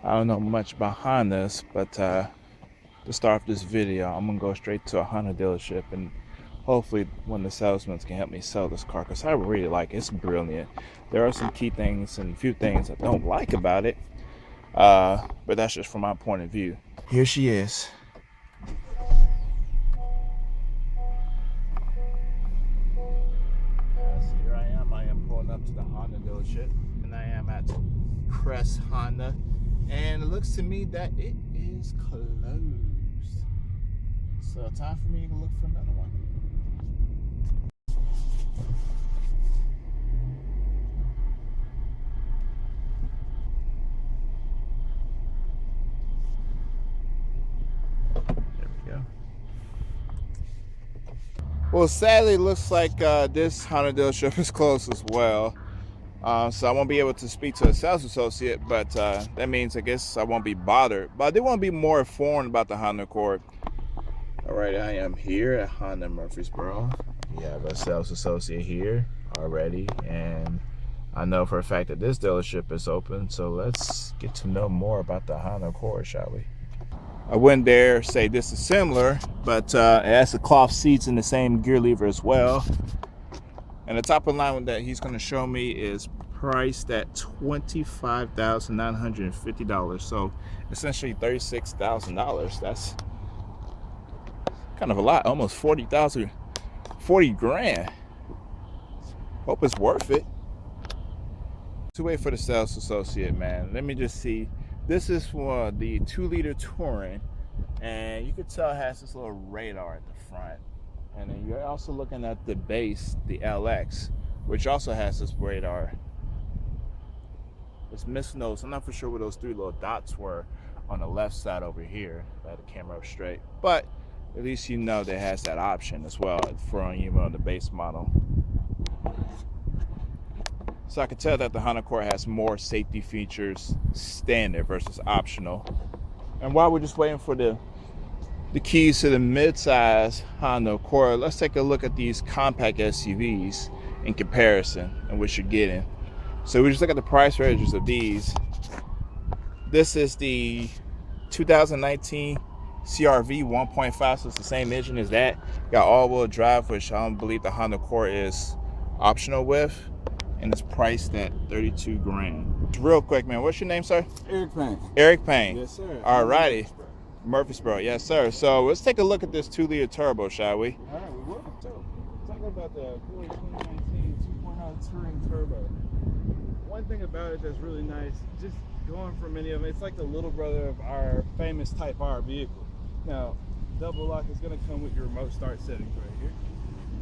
I don't know much behind this, but to start off this video, I'm gonna go straight to a Honda dealership, and hopefully one of the salesmen can help me sell this car, because I really like it. It's brilliant. There are some key things and a few things I don't like about it, but that's just from my point of view. Here she is. Here I am. I am pulling up to the Honda dealership, and I am at Press Honda, and it looks to me that it is closed. So time for me to look for another one. There we go. Well, sadly, it looks like this Honda dealership is closed as well. So I won't be able to speak to a sales associate, but that means I guess I won't be bothered. But I do want to be more informed about the Honda Accord. All right, I am here at Honda Murfreesboro. We have a sales associate here already, and I know for a fact that this dealership is open. So let's get to know more about the Honda Accord, shall we? I wouldn't dare say this is similar, but it has the cloth seats and the same gear lever as well. And the top of the line that he's going to show me is priced at $25,950. So essentially $36,000. That's kind of a lot, almost 40 grand. Hope it's worth it. To wait for the sales associate, man. Let me just see. This is for the 2-liter Touring, and you can tell it has this little radar at the front. And then you're also looking at the base, the LX, which also has this radar. It's missing those. I'm not for sure where those 3 little dots were on the left side over here. I had the camera up straight. But at least you know that it has that option as well for on the base model. So I can tell that the Honda Accord has more safety features standard versus optional. And while we're just waiting for the keys to the mid-size Honda Accord, let's take a look at these compact SUVs in comparison and what you're getting. So we just look at the price ranges of these. This is the 2019 CR-V 1.5, so it's the same engine as that. Got all-wheel drive, which I don't believe the Honda Accord is optional with, and it's priced at 32 grand. Real quick, man, what's your name, sir? Eric Payne. Eric Payne. Yes, sir. All righty. Murfreesboro, yes, sir. So let's take a look at this 2-liter turbo, shall we? All right, we will. So, talking about the Ford 2019 2.0 Touring Turbo. One thing about it that's really nice, just going from many of them, it's like the little brother of our famous Type R vehicle. Now, double lock is going to come with your remote start settings right here.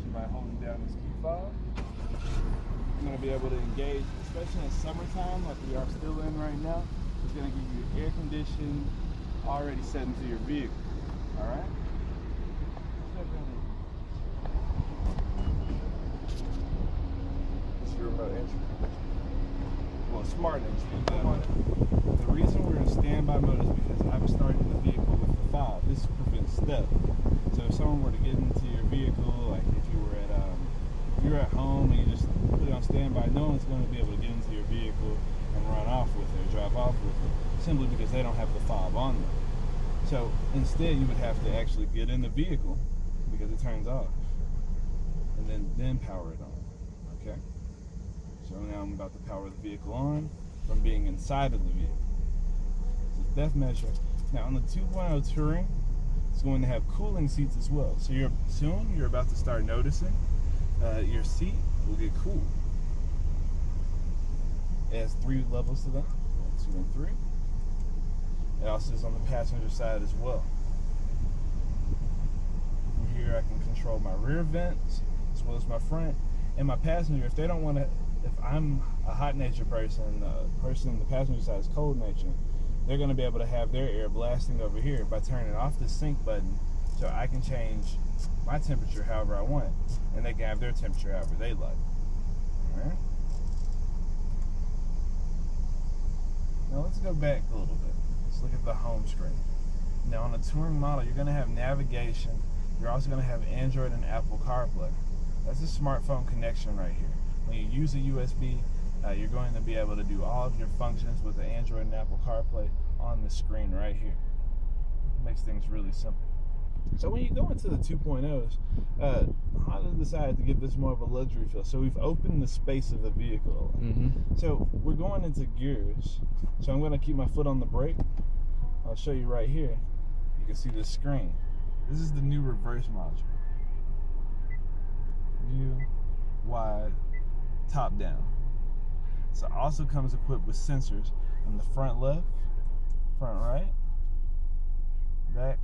So by holding down this key fob, you're going to be able to engage, especially in summertime, like we are still in right now. It's going to give you air conditioning already set into your vehicle. All right. It's your remote entry. Well, smart entry. The reason we're in standby mode is because I was starting the vehicle with the fob. This prevents theft. So if someone were to get into your vehicle, like if you were at home and you just put it on standby, no one's going to be able to get into your vehicle and run off with it or drive off with it, simply because they don't have the fob on them. So instead, you would have to actually get in the vehicle because it turns off, and then power it on. Okay. So now I'm about to power the vehicle on from being inside of the vehicle. It's a depth measure. Now on the 2.0 Touring, it's going to have cooling seats as well. So you're about to start noticing your seat will get cool. It has 3 levels to that, 1, 2, and 3. It also is on the passenger side as well. From here I can control my rear vents as well as my front. And my passenger, if they don't want to, if I'm a hot nature person, the person on the passenger side is cold nature, they're going to be able to have their air blasting over here by turning off the sync button, so I can change my temperature however I want, and they can have their temperature however they like. Alright? Now let's go back a little bit. Let's look at the home screen. Now on a Touring model, you're going to have navigation. You're also going to have Android and Apple CarPlay. That's a smartphone connection right here. When you use a USB, you're going to be able to do all of your functions with the Android and Apple CarPlay on this screen right here. Makes things really simple. So when you go into the 2.0s, Honda decided to give this more of a luxury feel. So we've opened the space of the vehicle. So we're going into gears. So I'm going to keep my foot on the brake. I'll show you right here. You can see the screen. This is the new reverse module. View, wide, top down. So it also comes equipped with sensors in the front left, front right, back,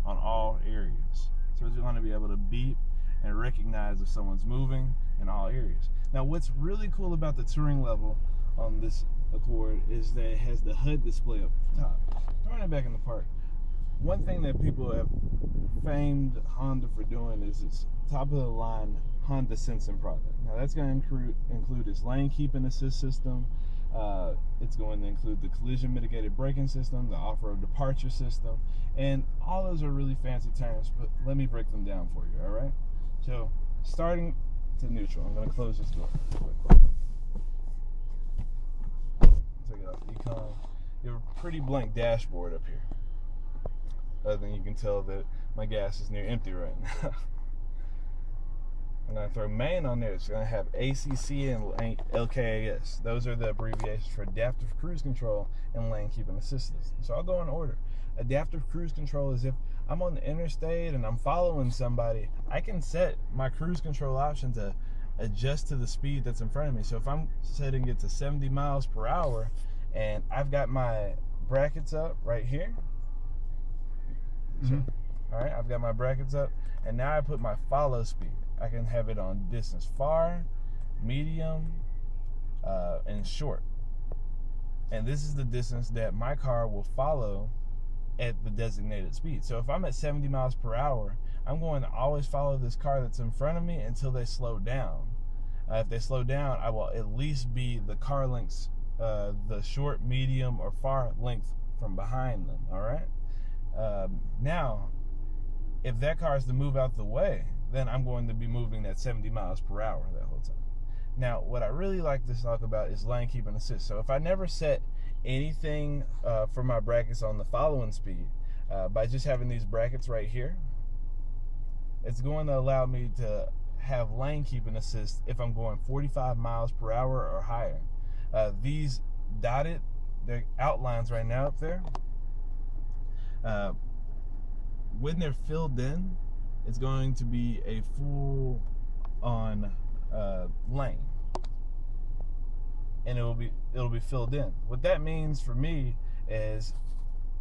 on all areas. So it's going to be able to beep and recognize if someone's moving in all areas. Now what's really cool about the touring level on this Accord is that it has the HUD display up top. Throwing it back in the park. One thing that people have famed Honda for doing is its top of the line Honda Sensing product. Now that's going to include its lane keeping assist system. It's going to include the collision mitigated braking system, the off-road departure system, and all those are really fancy terms, but let me break them down for you, all right? So starting to neutral, I'm going to close this door real quick. Take it off Econ. You have a pretty blank dashboard up here. Other than you can tell that my gas is near empty right now. I'm going to throw main on there. It's going to have ACC and LKAS. Those are the abbreviations for adaptive cruise control and lane keeping assistance. So I'll go in order. Adaptive cruise control is if I'm on the interstate and I'm following somebody, I can set my cruise control option to adjust to the speed that's in front of me. So if I'm setting it to 70 miles per hour and I've got my brackets up right here. So, all right, I've got my brackets up, and now I put my follow speed. I can have it on distance far, medium, and short. And this is the distance that my car will follow at the designated speed. So if I'm at 70 miles per hour, I'm going to always follow this car that's in front of me until they slow down. If they slow down, I will at least be the car lengths, the short, medium, or far length from behind them, all right? Now, if that car is to move out the way, then I'm going to be moving at 70 miles per hour that whole time. Now, what I really like to talk about is lane keeping assist. So if I never set anything for my brackets on the following speed, by just having these brackets right here, it's going to allow me to have lane keeping assist if I'm going 45 miles per hour or higher. These dotted, they're outlines right now up there. When they're filled in, it's going to be a full on lane, and it'll be filled in. What that means for me is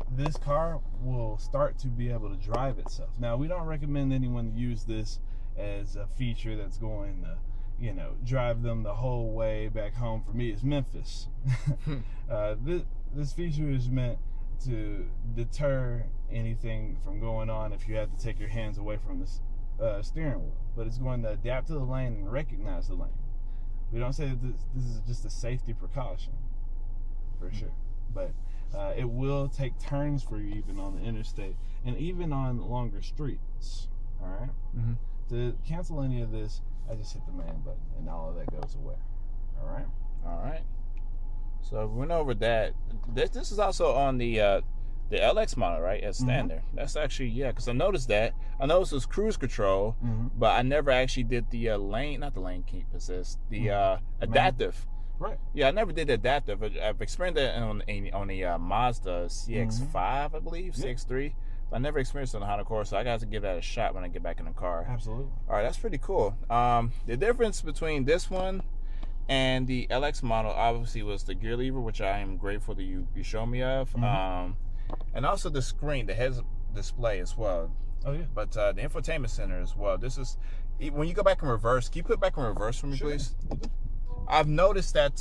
this car will start to be able to drive itself. Now, we don't recommend anyone use this as a feature that's going to, drive them the whole way back home. For me, it's Memphis. This feature is meant to deter anything from going on if you have to take your hands away from the steering wheel. But it's going to adapt to the lane and recognize the lane. We don't say that this is just a safety precaution, for sure. But it will take turns for you even on the interstate and even on longer streets, all right? To cancel any of this, I just hit the main button and all of that goes away, all right? All right. So we went over that. This is also on the LX model, right? As standard. That's actually, because I noticed that. I noticed it was cruise control, but I never actually did the not the lane keep assist, the adaptive. Right. Yeah, I never did the adaptive. I've experienced that on the Mazda CX-5, I believe, CX-3. But I never experienced it on the Honda Accord, so I got to give that a shot when I get back in the car. Absolutely. All right, that's pretty cool. The difference between this one and the LX model obviously was the gear lever, which I am grateful that you showed me of. And also the screen, the head display as well. Oh, yeah. But the infotainment center as well. This is, when you go back in reverse, can you put it back in reverse for me, please? I've noticed that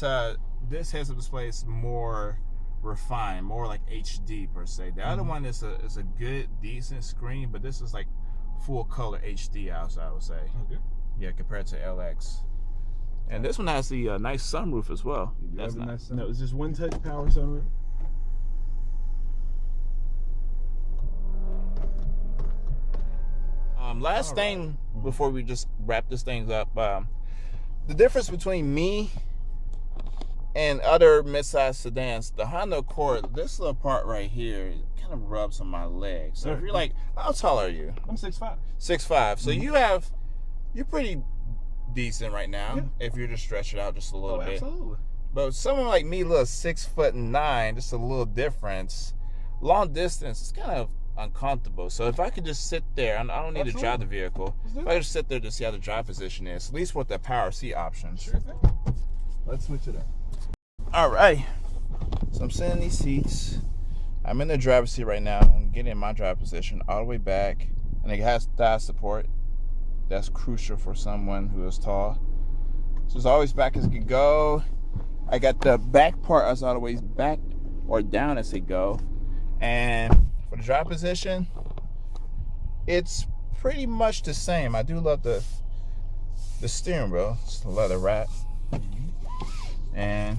this heads-up display is more refined, more like HD per se. The other one is a good, decent screen, but this is like full color HD, I would say. Okay. Yeah, compared to LX. And this one has the nice sunroof as well. That's nice. No, it's just one touch power sunroof. Last thing before we just wrap this thing up, the difference between me and other mid-size sedans, the Honda Accord, this little part right here kind of rubs on my leg. So if you're like, how tall are you? I'm 6'5". 6'5". So you're pretty decent right now if you're just stretch it out just a little bit. Absolutely. But someone like me, little 6'9", just a little difference. Long distance, it's kind of uncomfortable. So if I could just sit there, I don't need to drive the vehicle. If I could just sit there to see how the drive position is, at least with the power seat options. Sure thing. Let's switch it up. All right. So I'm sitting in these seats. I'm in the driver's seat right now. I'm getting in my drive position all the way back, and it has thigh support. That's crucial for someone who is tall. So it's always back as it can go. I got the back part as all the way back or down as it go. And for the drive position, it's pretty much the same. I do love the steering wheel. It's a leather wrap. And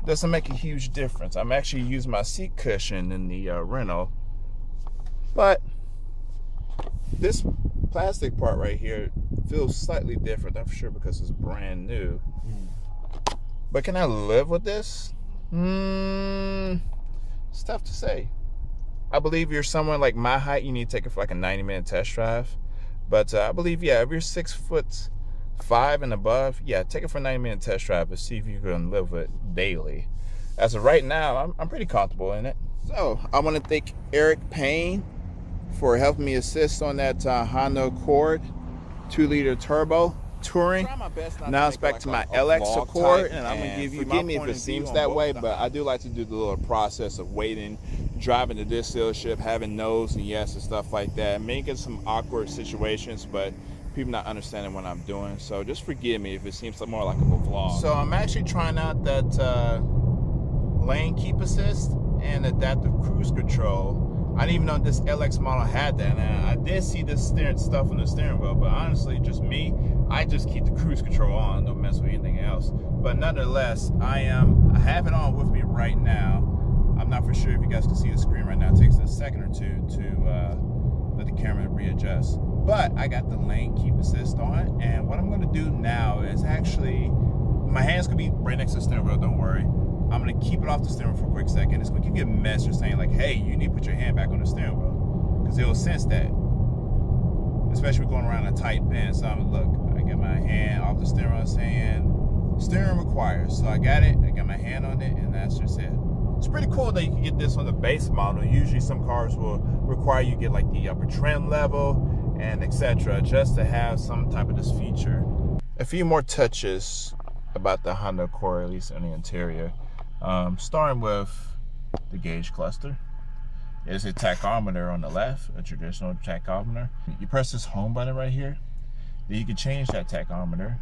doesn't make a huge difference. I'm actually using my seat cushion in the rental. But this plastic part right here feels slightly different. I'm sure because it's brand new. But can I live with this? It's tough to say. I believe you're someone like my height, you need to take it for like a 90-minute test drive. But I believe, if you're 6'5" and above, take it for a 90-minute test drive and see if you can live with it daily. As of right now, I'm pretty comfortable in it. So I want to thank Eric Payne for helping me assist on that Honda Accord 2-liter turbo touring. Now it's back to my LX Accord, and I'm gonna give you forgive me if it seems that way, but I do like to do the little process of waiting, driving to this dealership, having no's and yes and stuff like that, making some awkward situations, but people not understanding what I'm doing. So just forgive me if it seems more like a vlog. So I'm actually trying out that lane keep assist and adaptive cruise control. I didn't even know this LX model had that. And I did see this stuff on the steering wheel, but honestly, just me, I just keep the cruise control on, don't mess with anything else. But nonetheless, I have it on with me right now. I'm not for sure if you guys can see the screen right now. It takes a second or two to let the camera readjust. But I got the lane keep assist on, and what I'm going to do now is actually, my hand's going to be right next to the steering wheel, don't worry. I'm going to keep it off the steering wheel for a quick second. It's going to give you a message saying like, hey, you need to put your hand back on the steering wheel, because it will sense that, especially going around a tight bend. So I'm going to look, I got my hand off the steering wheel saying steering required. So I got it, I got my hand on it, and that's just it. It's pretty cool that you can get this on the base model. Usually some cars will require you get like the upper trim level and etc. just to have some type of this feature. A few more touches about the Honda Accord, at least in the interior. Starting with the gauge cluster. There's a tachometer on the left, a traditional tachometer. You press this home button right here, then you can change that tachometer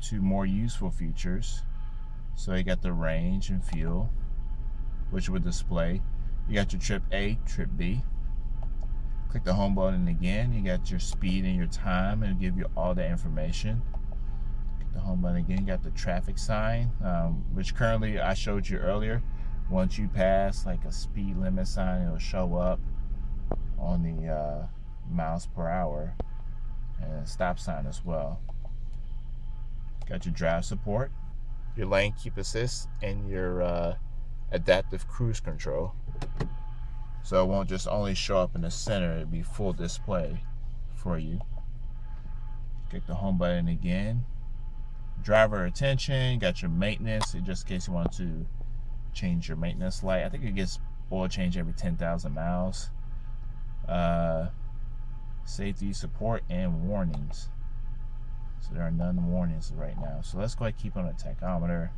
to more useful features. So you got the range and fuel, which would display. You got your trip A, trip B. Click the home button again, you got your speed and your time, and it'll give you all that information. Click the home button again, you got the traffic sign, which currently I showed you earlier. Once you pass like a speed limit sign, it'll show up on the miles per hour, and a stop sign as well. Got your drive support, your lane keep assist, and your adaptive cruise control. So it won't just only show up in the center, it'll be full display for you. Click the home button again. Driver attention, got your maintenance, just in case you want to change your maintenance light. I think it gets oil change every 10,000 miles. Safety support and warnings. So there are none warnings right now. So let's go ahead and keep on the tachometer.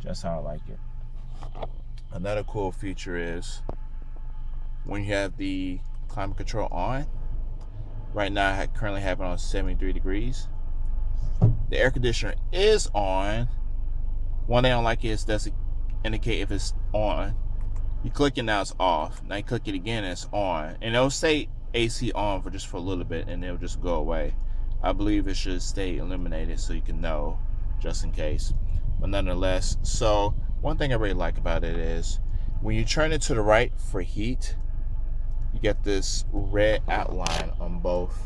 Just how I like it. Another cool feature is when you have the climate control on. Right now I currently have it on 73 degrees. The air conditioner is on. One thing I don't like is does it indicate if it's on. You click it, now it's off. Now you click it again, it's on. And it'll say AC on for just for a little bit, and it'll just go away. I believe it should stay illuminated so you can know, just in case. But nonetheless, so one thing I really like about it is when you turn it to the right for heat, you get this red outline on both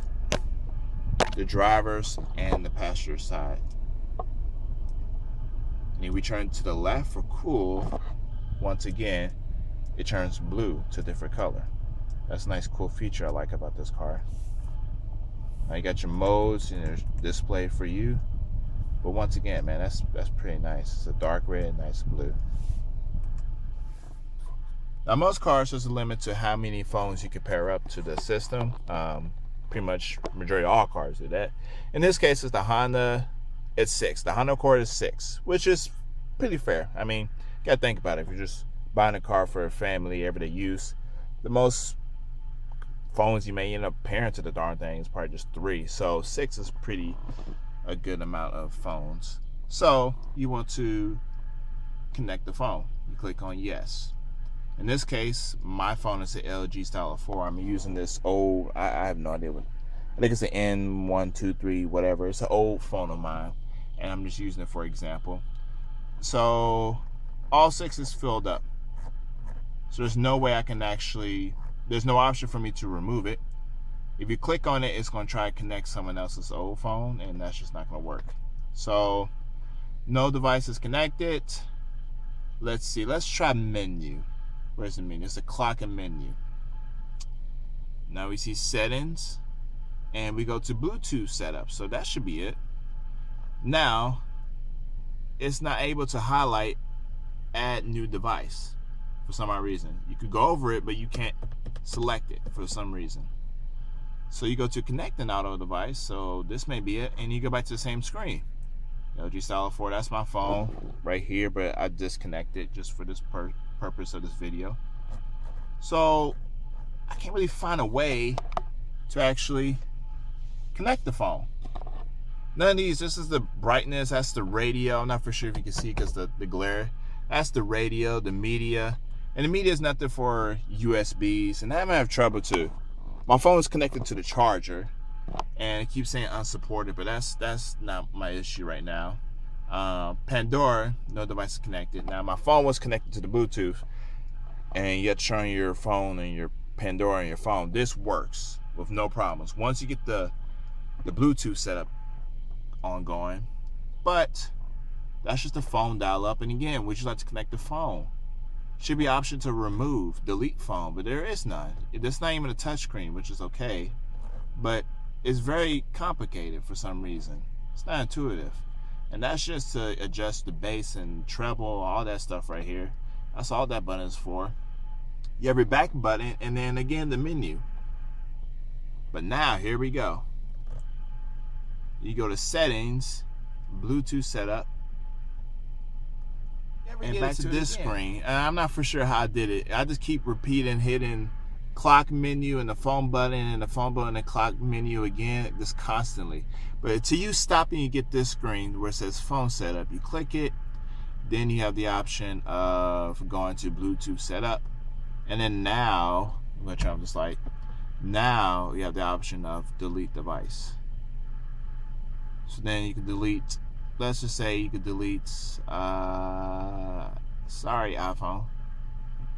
the driver's and the passenger side. And if we turn to the left for cool, once again, it turns blue to a different color. That's a nice cool feature I like about this car. Now you got your modes and there's display for you. But once again, man, that's pretty nice. It's a dark red, nice blue. Now most cars, there's a limit to how many phones you can pair up to the system. Pretty much majority of all cars do that. In this case, it's the Honda. It's 6. The Honda Accord is 6, which is pretty fair. I mean, you gotta think about it. If you're just buying a car for a family, everyday use, the most phones you may end up pairing to the darn thing is probably just 3. So 6 is pretty a good amount of phones. So you want to connect the phone. You click on yes. In this case, my phone is an LG Style of 4. I'm using this old, I have no idea what, I think it's an N123, whatever. It's an old phone of mine, and I'm just using it for example. So all 6 is filled up. So there's no way I can actually, there's no option for me to remove it. If you click on it, it's going to try to connect someone else's old phone, and that's just not going to work. So no device is connected. Let's see. Let's try menu. Where's the menu? It's a clock and menu. Now we see settings, and we go to Bluetooth setup. So that should be it. Now it's not able to highlight add new device for some odd reason. You could go over it, but you can't select it for some reason. So you go to connect an auto device. So this may be it, and you go back to the same screen. LG Style of 4, that's my phone right here, but I disconnected just for this purpose of this video. So I can't really find a way to actually connect the phone. None of these, this is the brightness, that's the radio. I'm not for sure if you can see because the glare. That's the radio, the media. And the media is nothing for USBs, and I might have trouble too. My phone is connected to the charger, and it keeps saying unsupported, but that's not my issue right now. Pandora, no device is connected. Now my phone was connected to the Bluetooth, and you have to turn your phone and your Pandora and your phone. This works with no problems once you get the Bluetooth setup ongoing. But that's just the phone dial up. And again, would you like to connect the phone? Should be an option to remove, delete phone, but there is none. It's not even a touch screen, which is okay, but it's very complicated for some reason. It's not intuitive. And that's just to adjust the bass and treble, all that stuff right here. That's all that button is for. You have your back button, and then again the menu. But now, here we go. You go to settings, Bluetooth setup, and back to this screen. And I'm not for sure how I did it. I just keep repeating, hitting clock menu and the phone button and the phone button and clock menu again, just constantly. But until you stop and you get this screen where it says phone setup, you click it, then you have the option of going to Bluetooth setup. And then now, I'm gonna try this light. Now you have the option of delete device. So then you can delete, let's just say you could delete, sorry iPhone.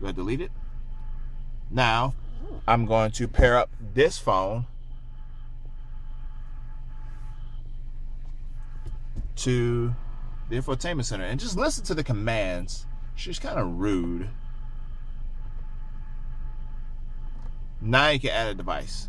You gotta delete it. Now, I'm going to pair up this phone to the infotainment center and just listen to the commands. She's kind of rude. Now you can add a device.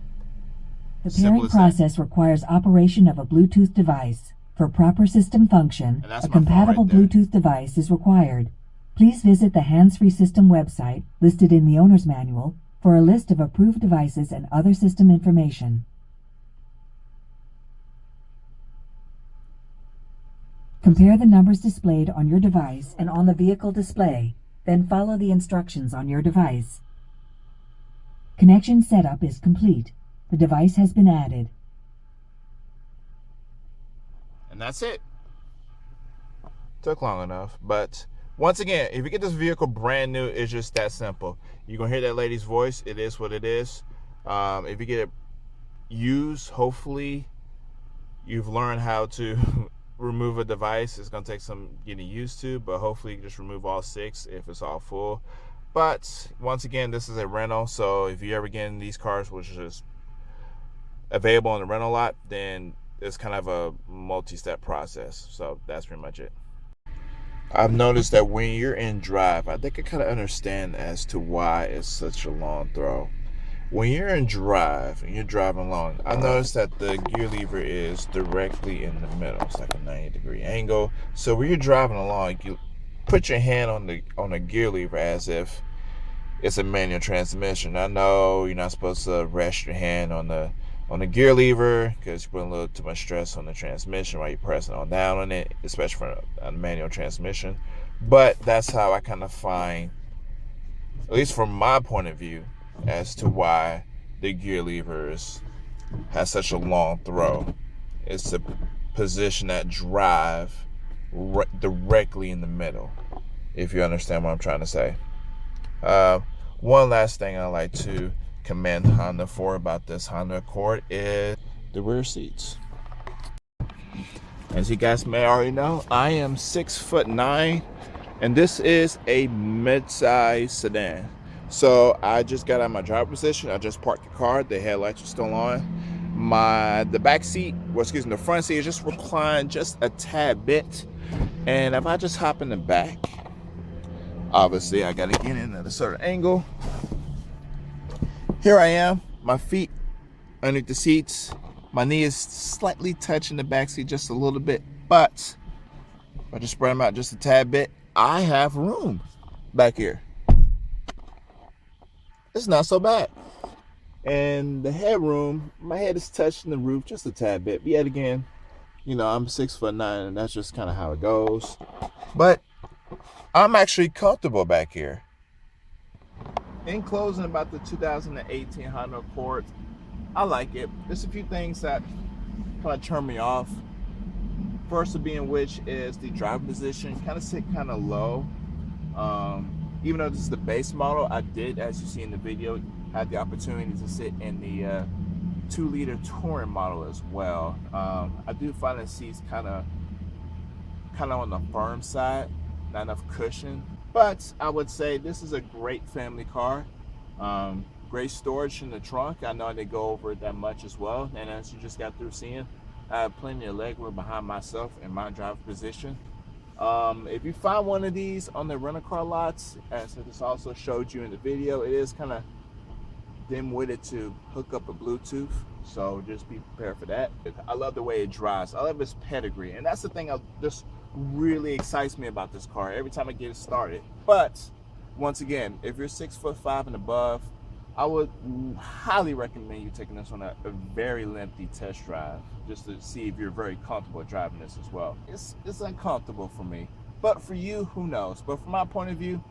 The pairing process requires operation of a Bluetooth device. For proper system function, a compatible Bluetooth device is required. Please visit the hands-free system website listed in the owner's manual for a list of approved devices and other system information. Compare the numbers displayed on your device and on the vehicle display, then follow the instructions on your device. Connection setup is complete. The device has been added. And that's it. Took long enough, but once again, if you get this vehicle brand new, it's just that simple. You're gonna hear that lady's voice. It is what it is. If you get it used, hopefully you've learned how to remove a device. It's gonna take some getting used to, but hopefully you can just remove all 6 if it's all full. But once again, this is a rental, so if you ever get in these cars which is just available on the rental lot, then it's kind of a multi-step process. So that's pretty much it. I've noticed that when you're in drive, I think I kind of understand as to why it's such a long throw. When you're in drive and you're driving along, I noticed that the gear lever is directly in the middle. It's like a 90-degree angle. So when you're driving along, you put your hand on the gear lever as if it's a manual transmission. I know you're not supposed to rest your hand on the gear lever because you're putting a little too much stress on the transmission while you're pressing on down on it, especially for a manual transmission. But that's how I kind of find, at least from my point of view, as to why the gear levers has such a long throw. It's to position that drive directly in the middle, if you understand what I'm trying to say. One last thing I like to commend Honda for about this Honda Accord is the rear seats. As you guys may already know, I am 6'9", and this is a mid-size sedan. So I just got out of my driver position. I just parked the car. The headlights are still on. The back seat, the front seat is just reclined just a tad bit. And if I just hop in the back, obviously I gotta get in at a certain angle. Here I am, my feet underneath the seats. My knee is slightly touching the back seat just a little bit, but if I just spread them out just a tad bit, I have room back here. It's not so bad. And the headroom, my head is touching the roof just a tad bit. But yet again, I'm 6'9", and that's just kind of how it goes. But I'm actually comfortable back here. In closing about the 2018 Honda Accord, I like it. There's a few things that kind of turn me off. First of being which is the driver position, kind of sit kind of low. Even though this is the base model, I did, as you see in the video, have the opportunity to sit in the 2-liter touring model as well. I do find the seats kind of on the firm side, not enough cushion. But I would say this is a great family car. Great storage in the trunk. I know I didn't go over it that much as well. And as you just got through seeing, I have plenty of leg room behind myself in my driver position. If you find one of these on the rental car lots, as this also showed you in the video, it is kind of dim-witted to hook up a Bluetooth, so just be prepared for that. I love the way it drives. I love its pedigree, and that's the thing that just really excites me about this car every time I get it started. But once again, if you're 6'5" and above, I would highly recommend you taking this on a very lengthy test drive, just to see if you're very comfortable driving this as well. It's uncomfortable for me, but for you, who knows? But from my point of view,